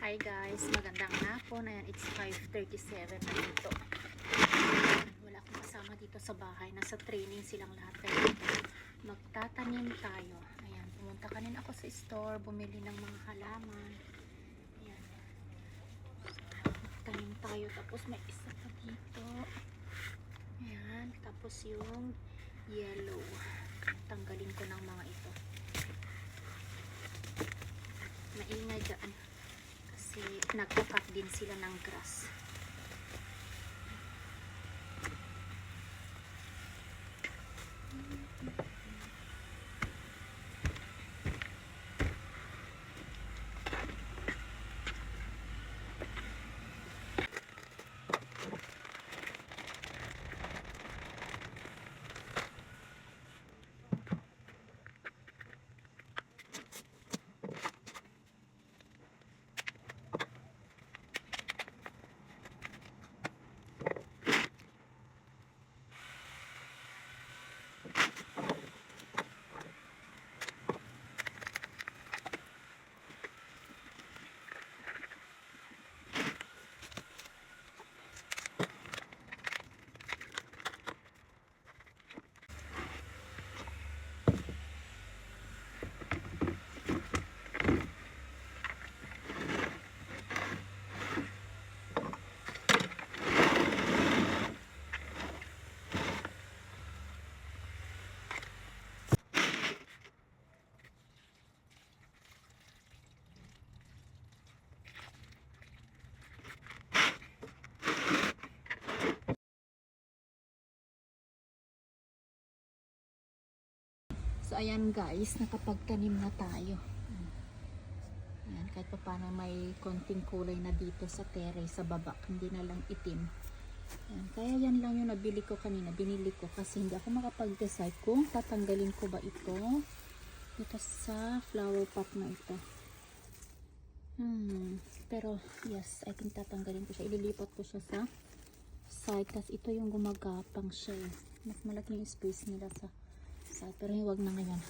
Hi guys, magandang hapon. Ayan, it's 5:37 na dito. Wala akong kasama dito sa bahay. Nasa training silang lahat. Kaya magtatanim tayo. Ayan, pumunta kanina ako sa store, bumili ng mga halaman. Ayan. Tanim tayo. Tapos may isa pa dito. Ayan, tapos yung yellow. Tanggalin ko ng mga ito. Maingay dyan. Kasi nagkukat din sila ng grass. So ayan guys, nakapagtanim na tayo. Ayan, kahit pa paano may konting kulay na dito sa terrace sa baba, hindi na lang itim. Ayan, kaya yan lang yung nabili ko kanina, binili ko kasi hindi ako makapag-decide kung tatanggalin ko ba ito dito sa flower pot na ito. Pero yes, I think tatanggalin ko siya. Ililipat ko siya sa side. Tapos ito yung gumagapang siya. Mas malaki yung space nila sa side. Pero wag na ngayon.